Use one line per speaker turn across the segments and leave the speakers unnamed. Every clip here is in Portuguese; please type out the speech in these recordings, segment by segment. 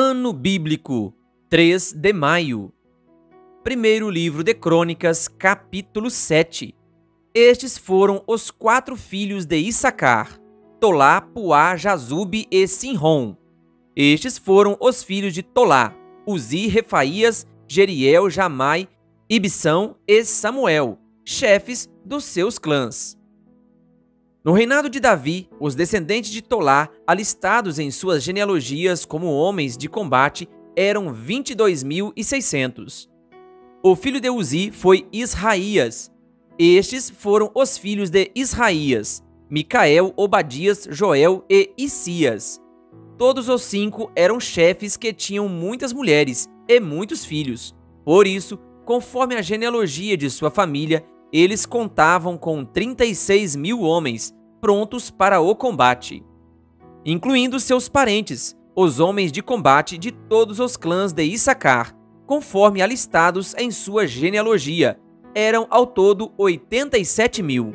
Ano Bíblico, 3 de maio. Primeiro livro de Crônicas, capítulo 7. Estes foram os 4 filhos de Issacar: Tolá, Puá, Jazube e Sinrom. Estes foram os filhos de Tolá: Uzi, Refaías, Jeriel, Jamai, Ibsão e Samuel, chefes dos seus clãs. No reinado de Davi, os descendentes de Tolá, alistados em suas genealogias como homens de combate, eram 22.600. O filho de Uzi foi Israías. Estes foram os filhos de Israías: Micael, Obadias, Joel e Isias. Todos os 5 eram chefes que tinham muitas mulheres e muitos filhos. Por isso, conforme a genealogia de sua família, eles contavam com 36.000 homens prontos para o combate, incluindo seus parentes, os homens de combate de todos os clãs de Issacar, conforme alistados em sua genealogia. Eram ao todo 87.000.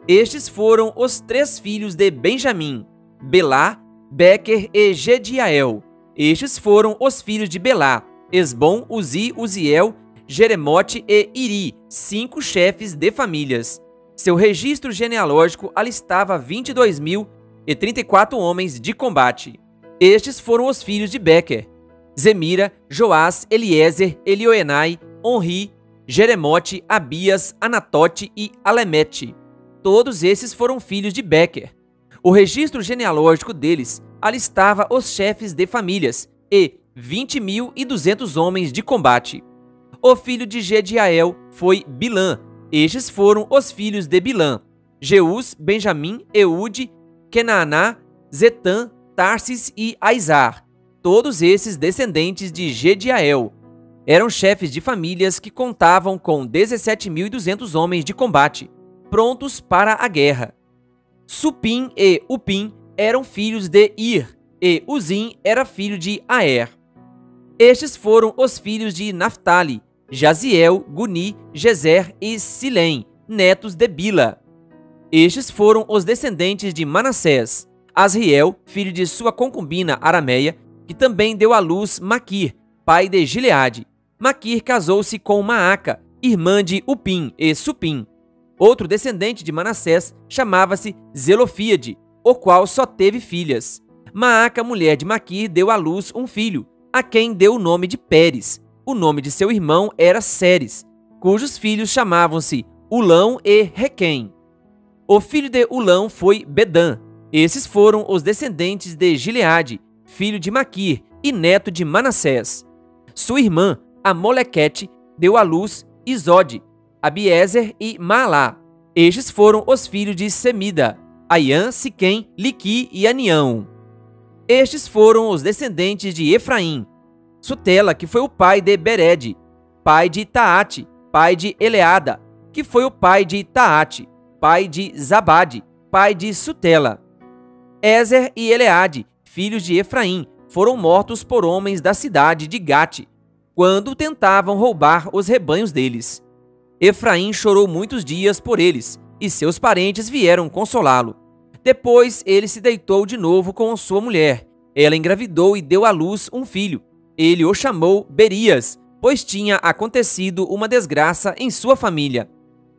Estes foram os 3 filhos de Benjamim: Belá, Bequer e Gediael. Estes foram os filhos de Belá: Esbom, Uzi, Uziel, Jeremote e Iri, 5 chefes de famílias. Seu registro genealógico alistava 22.034 homens de combate. Estes foram os filhos de Bequer: Zemira, Joás, Eliezer, Elioenai, Onri, Jeremote, Abias, Anatote e Alemete. Todos esses foram filhos de Bequer. O registro genealógico deles alistava os chefes de famílias e 20.200 homens de combate. O filho de Gediael foi Bilã. Estes foram os filhos de Bilã: Jeus, Benjamim, Eude, Kenaaná, Zetã, Tarsis e Aizar. Todos esses descendentes de Gediael. Eram chefes de famílias que contavam com 17.200 homens de combate, prontos para a guerra. Supim e Upim eram filhos de Ir, e Uzim era filho de Aer. Estes foram os filhos de Naphtali: Jaziel, Guni, Jezer e Silém, netos de Bila. Estes foram os descendentes de Manassés: Asriel, filho de sua concubina Arameia, que também deu à luz Maquir, pai de Gileade. Maquir casou-se com Maaca, irmã de Upim e Supim. Outro descendente de Manassés chamava-se Zelofíade, o qual só teve filhas. Maaca, mulher de Maquir, deu à luz um filho, a quem deu o nome de Pérez. O nome de seu irmão era Seres, cujos filhos chamavam-se Ulão e Requém. O filho de Ulão foi Bedã. Esses foram os descendentes de Gileade, filho de Maquir e neto de Manassés. Sua irmã, Amolequete, deu à luz Isode, Abiezer e Maalá. Estes foram os filhos de Semida: Aiã, Siquém, Liqui e Anião. Estes foram os descendentes de Efraim: Sutela, que foi o pai de Bered, pai de Taate, pai de Eleada, que foi o pai de Taate, pai de Zabade, pai de Sutela. Ezer e Eleade, filhos de Efraim, foram mortos por homens da cidade de Gate, quando tentavam roubar os rebanhos deles. Efraim chorou muitos dias por eles, e seus parentes vieram consolá-lo. Depois ele se deitou de novo com sua mulher. Ela engravidou e deu à luz um filho. Ele o chamou Berias, pois tinha acontecido uma desgraça em sua família.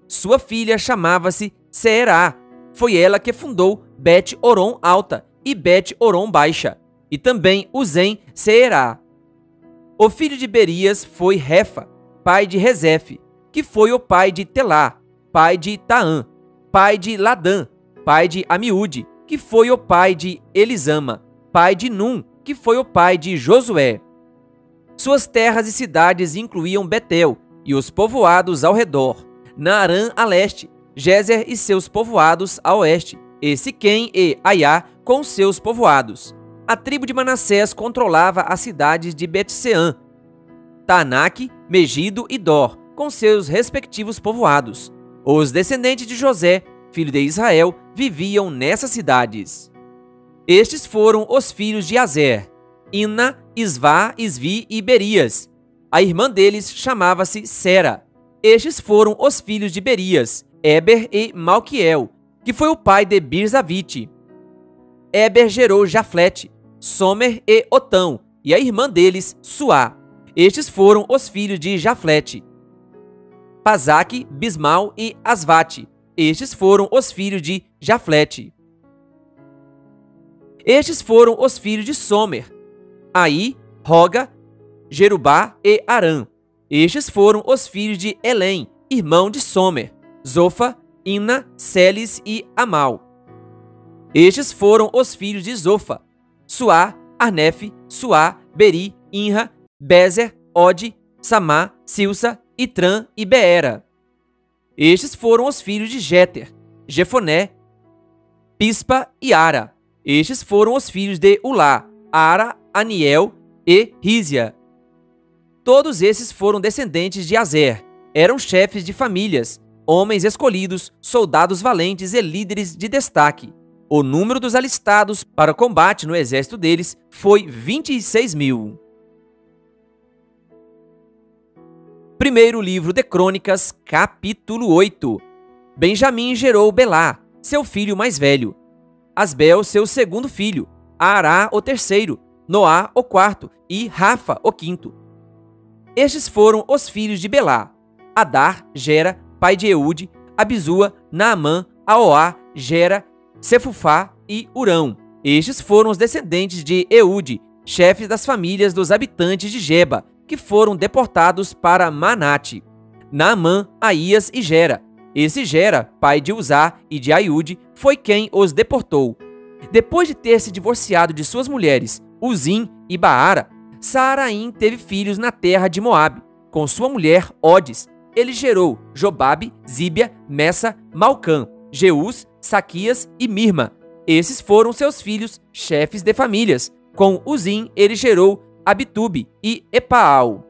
Sua filha chamava-se Seerá. Foi ela que fundou Bet-Oron Alta e Bet-Oron Baixa, e também Uzem Seerá. O filho de Berias foi Refa, pai de Rezefe, que foi o pai de Telá, pai de Taã, pai de Ladã, pai de Amiúde, que foi o pai de Elisama, pai de Num, que foi o pai de Josué. Suas terras e cidades incluíam Betel e os povoados ao redor, Naarã a leste, Gézer e seus povoados a oeste, e Siquém e Aiá com seus povoados. A tribo de Manassés controlava as cidades de Bet-Seã, Taanaque, Megido e Dor, com seus respectivos povoados. Os descendentes de José, filho de Israel, viviam nessas cidades. Estes foram os filhos de Azer: Ina, Isvá, Isvi e Berias. A irmã deles chamava-se Sera. Estes foram os filhos de Berias: Eber e Malquiel, que foi o pai de Birzavite. Eber gerou Jaflete, Somer e Otão, e a irmã deles, Suá. Estes foram os filhos de Jaflete: Pazaque, Bismal e Asvate. Estes foram os filhos de Jaflete. Estes foram os filhos de Somer: Aí, Roga, Jerubá e Arã. Estes foram os filhos de Elém, irmão de Somer: Zofa, Ina, Celes e Amal. Estes foram os filhos de Zofa: Suá, Arnefe, Suá, Beri, Inra, Bezer, Ode, Samá, Silsa, Itran e Beera. Estes foram os filhos de Jéter: Jefoné, Pispa e Ara. Estes foram os filhos de Ulá: Ara, Aniel e Rízia. Todos esses foram descendentes de Azer. Eram chefes de famílias, homens escolhidos, soldados valentes e líderes de destaque. O número dos alistados para o combate no exército deles foi 26.000. Primeiro livro de Crônicas, capítulo 8. Benjamim gerou Belá, seu filho mais velho; Asbel, seu segundo filho; Ará, o terceiro; Noá, o quarto; e Rafa, o quinto. Estes foram os filhos de Belá: Adar, Gera, pai de Eude; Abizua, Naamã, Aoá, Gera, Sefufá e Urão. Estes foram os descendentes de Eude, chefes das famílias dos habitantes de Geba, que foram deportados para Manate. Naamã, Aías e Gera. Esse Gera, pai de Uzá e de Aiude, foi quem os deportou. Depois de ter se divorciado de suas mulheres, Uzim e Baara, Saaraim teve filhos na terra de Moabe. Com sua mulher Odes, ele gerou Jobabe, Zíbia, Messa, Malcã, Jeus, Saquias e Mirma. Esses foram seus filhos, chefes de famílias. Com Uzim, ele gerou Abitube e Epaal.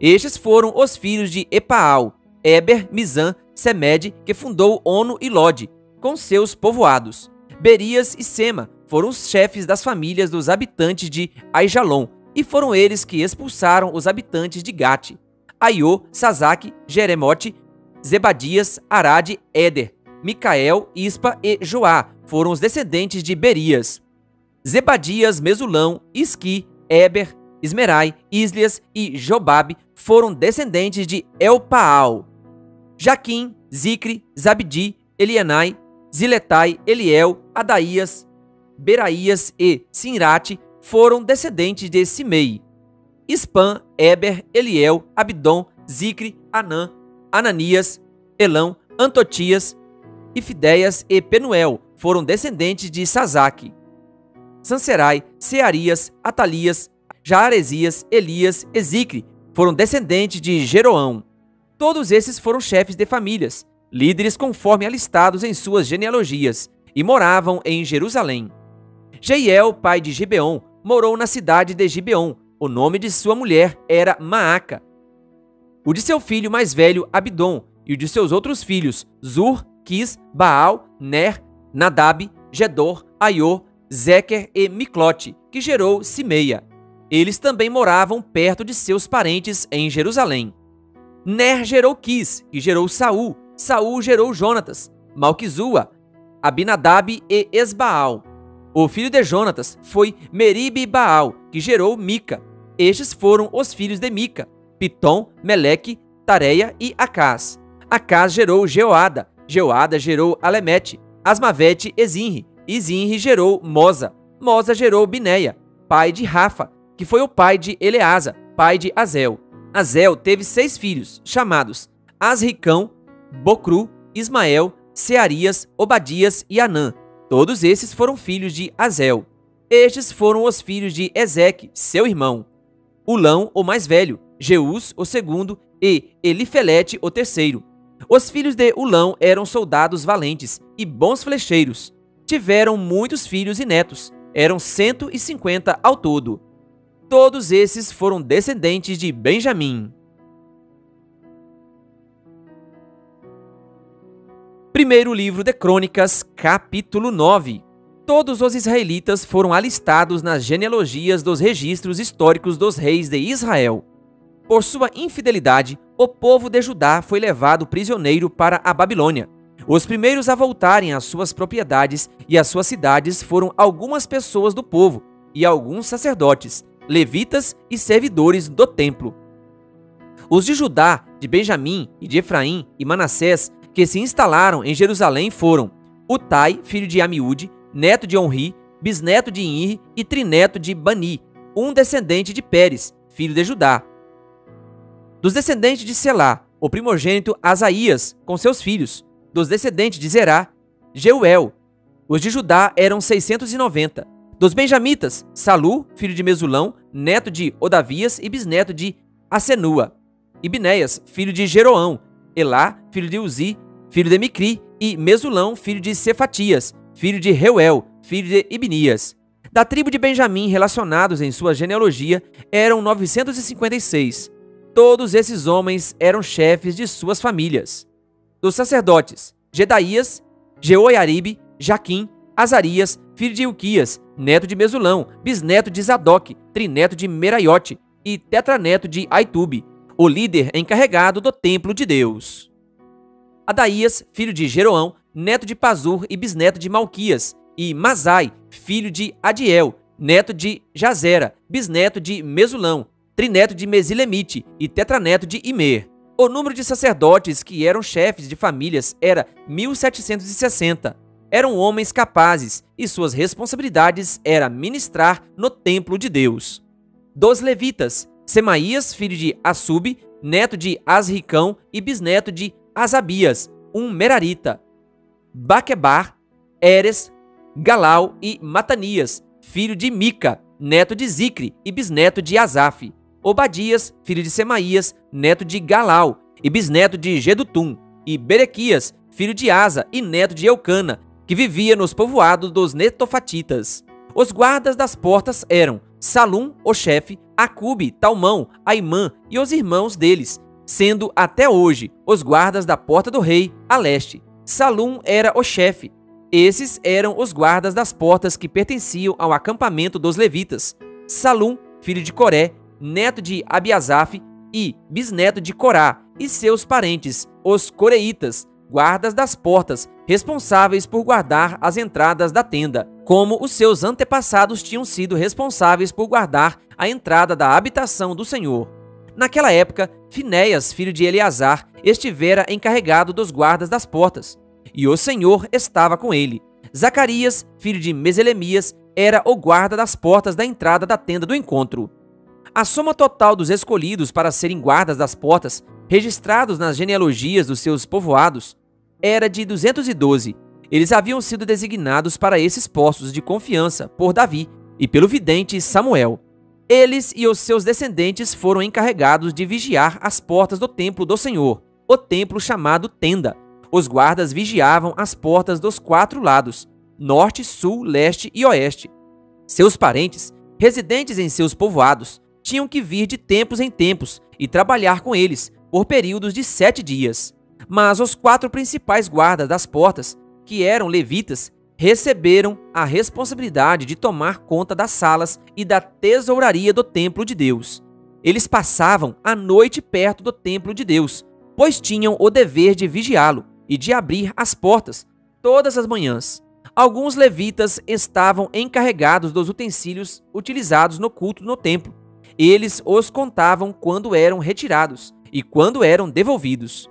Estes foram os filhos de Epaal: Eber, Mizã, Semed, que fundou Ono e Lode, com seus povoados. Berias e Sema foram os chefes das famílias dos habitantes de Aijalon, e foram eles que expulsaram os habitantes de Gate. Aiô, Sazaque, Jeremote, Zebadias, Arade, Éder, Micael, Ispa e Joá foram os descendentes de Berias. Zebadias, Mesulão, Isqui, Eber, Esmerai, Islias e Jobabe foram descendentes de Elpaal. Jaquim, Zicre, Zabdi, Elienai, Ziletai, Eliel, Adaías, Beraías e Sinrate foram descendentes de Simei. Ispan, Eber, Eliel, Abdon, Zicre, Anã, Ananias, Elão, Antotias, Ifideias e Penuel foram descendentes de Sazaque. Sanserai, Searias, Atalias, Jaaresias, Elias e Zicre foram descendentes de Jeroão. Todos esses foram chefes de famílias, líderes conforme alistados em suas genealogias, e moravam em Jerusalém. Jeiel, pai de Gibeon, morou na cidade de Gibeon. O nome de sua mulher era Maaca. O de seu filho mais velho, Abdon, e o de seus outros filhos, Zur, Quis, Baal, Ner, Nadab, Gedor, Aiô, Zequer e Miclote, que gerou Simeia. Eles também moravam perto de seus parentes em Jerusalém. Ner gerou Quis, que gerou Saul. Saul gerou Jonatas, Malquizua, Abinadab e Esbaal. O filho de Jonatas foi Meribe-Baal, que gerou Mica. Estes foram os filhos de Mica: Pitom, Meleque, Tareia e Acás. Acás gerou Jeoada. Jeoada gerou Alemete, Asmavete e Zinri. E Zinri gerou Moza. Moza gerou Bineia, pai de Rafa, que foi o pai de Eleasa, pai de Azel. Azel teve 6 filhos, chamados Asricão, Bocru, Ismael, Searias, Obadias e Anã. Todos esses foram filhos de Azel. Estes foram os filhos de Ezeque, seu irmão: Ulão, o mais velho; Jeus, o segundo; e Elifelete, o terceiro. Os filhos de Ulão eram soldados valentes e bons flecheiros. Tiveram muitos filhos e netos. Eram 150 ao todo. Todos esses foram descendentes de Benjamim. Primeiro livro de Crônicas, capítulo 9. Todos os israelitas foram alistados nas genealogias dos registros históricos dos reis de Israel. Por sua infidelidade, o povo de Judá foi levado prisioneiro para a Babilônia. Os primeiros a voltarem às suas propriedades e às suas cidades foram algumas pessoas do povo e alguns sacerdotes, levitas e servidores do templo. Os de Judá, de Benjamim e de Efraim e Manassés, que se instalaram em Jerusalém foram Utai, filho de Amiúde, neto de Onri, bisneto de Inri e trineto de Bani, um descendente de Pérez, filho de Judá. Dos descendentes de Selá, o primogênito Asaías, com seus filhos. Dos descendentes de Zerá, Jeuel. Os de Judá eram 690. Dos benjamitas, Salu, filho de Mesulão, neto de Odavias e bisneto de Asenua. E Binéias, filho de Jeroão. Elá, filho de Uzi, filho de Micri, e Mesulão, filho de Cefatias, filho de Reuel, filho de Ibnias. Da tribo de Benjamim, relacionados em sua genealogia, eram 956. Todos esses homens eram chefes de suas famílias. Dos sacerdotes, Jedaías, Jeoiaribe, Jaquim, Azarias, filho de Ilquias, neto de Mesulão, bisneto de Zadok, trineto de Meraiote e tetraneto de Aitube, o líder encarregado do templo de Deus. Adaías, filho de Jeroão, neto de Pazur e bisneto de Malquias, e Mazai, filho de Adiel, neto de Jazera, bisneto de Mesulão, trineto de Mesilemite e tetraneto de Imer. O número de sacerdotes que eram chefes de famílias era 1760. Eram homens capazes e suas responsabilidades era ministrar no templo de Deus. Dos levitas, Semaías, filho de Assub, neto de Asricão e bisneto de Asabias, um merarita. Baquebar, Eres, Galau e Matanias, filho de Mica, neto de Zicre e bisneto de Asaf. Obadias, filho de Semaías, neto de Galau e bisneto de Gedutum. E Berequias, filho de Asa e neto de Eucana, que vivia nos povoados dos netofatitas. Os guardas das portas eram Salum, o chefe, Acube, Talmão, Aimã e os irmãos deles, sendo até hoje os guardas da porta do rei a leste. Salum era o chefe. Esses eram os guardas das portas que pertenciam ao acampamento dos levitas. Salum, filho de Coré, neto de Abiasaf e bisneto de Corá, e seus parentes, os coreitas, guardas das portas, responsáveis por guardar as entradas da tenda, como os seus antepassados tinham sido responsáveis por guardar a entrada da habitação do Senhor. Naquela época, Finéias, filho de Eleazar, estivera encarregado dos guardas das portas, e o Senhor estava com ele. Zacarias, filho de Meselemias, era o guarda das portas da entrada da tenda do encontro. A soma total dos escolhidos para serem guardas das portas, registrados nas genealogias dos seus povoados, era de 212. Eles haviam sido designados para esses postos de confiança por Davi e pelo vidente Samuel. Eles e os seus descendentes foram encarregados de vigiar as portas do templo do Senhor, o templo chamado Tenda. Os guardas vigiavam as portas dos 4 lados, norte, sul, leste e oeste. Seus parentes, residentes em seus povoados, tinham que vir de tempos em tempos e trabalhar com eles por períodos de 7 dias. Mas os 4 principais guardas das portas, que eram levitas, receberam a responsabilidade de tomar conta das salas e da tesouraria do templo de Deus. Eles passavam a noite perto do templo de Deus, pois tinham o dever de vigiá-lo e de abrir as portas todas as manhãs. Alguns levitas estavam encarregados dos utensílios utilizados no culto no templo. Eles os contavam quando eram retirados e quando eram devolvidos.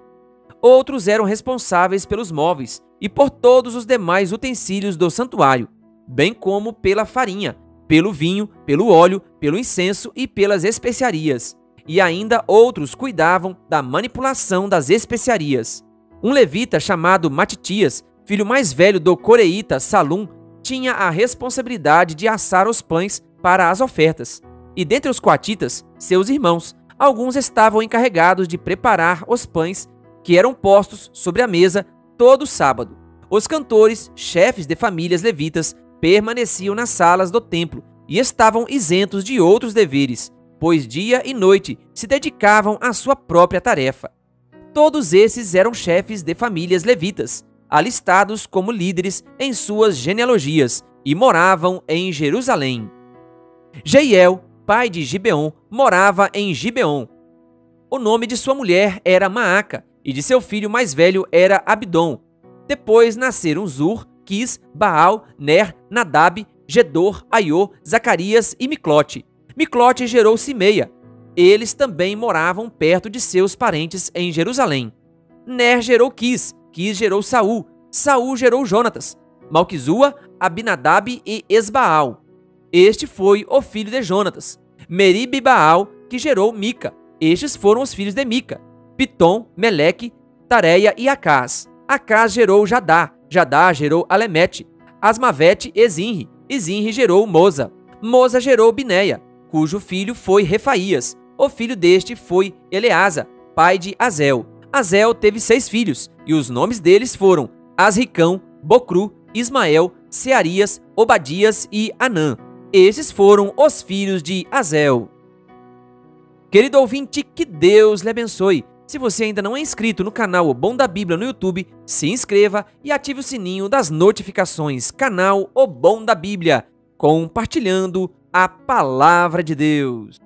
Outros eram responsáveis pelos móveis e por todos os demais utensílios do santuário, bem como pela farinha, pelo vinho, pelo óleo, pelo incenso e pelas especiarias. E ainda outros cuidavam da manipulação das especiarias. Um levita chamado Matitias, filho mais velho do coreíta Salum, tinha a responsabilidade de assar os pães para as ofertas. E dentre os coatitas, seus irmãos, alguns estavam encarregados de preparar os pães que eram postos sobre a mesa todo sábado. Os cantores, chefes de famílias levitas, permaneciam nas salas do templo e estavam isentos de outros deveres, pois dia e noite se dedicavam à sua própria tarefa. Todos esses eram chefes de famílias levitas, alistados como líderes em suas genealogias, e moravam em Jerusalém. Jeiel, pai de Gibeon, morava em Gibeon. O nome de sua mulher era Maaca, e de seu filho mais velho era Abdon. Depois nasceram Zur, Quis, Baal, Ner, Nadab, Gedor, Aiô, Zacarias e Miclote. Miclote gerou Simeia. Eles também moravam perto de seus parentes em Jerusalém. Ner gerou Quis. Quis gerou Saul. Saul gerou Jonatas, Malquizua, Abinadab e Esbaal. Este foi o filho de Jonatas. Merib e Baal, que gerou Mica. Estes foram os filhos de Mica. Pitom, Meleque, Tareia e Acás. Acás gerou Jadá. Jadá gerou Alemete, Asmavete e Zinri. E Zinri gerou Moza. Moza gerou Bineia, cujo filho foi Refaías. O filho deste foi Eleasa, pai de Azel. Azel teve 6 filhos, e os nomes deles foram Asricão, Bocru, Ismael, Searias, Obadias e Anã. Esses foram os filhos de Azel. Querido ouvinte, que Deus lhe abençoe. Se você ainda não é inscrito no canal O Bom da Bíblia no YouTube, se inscreva e ative o sininho das notificações. Canal O Bom da Bíblia, compartilhando a Palavra de Deus.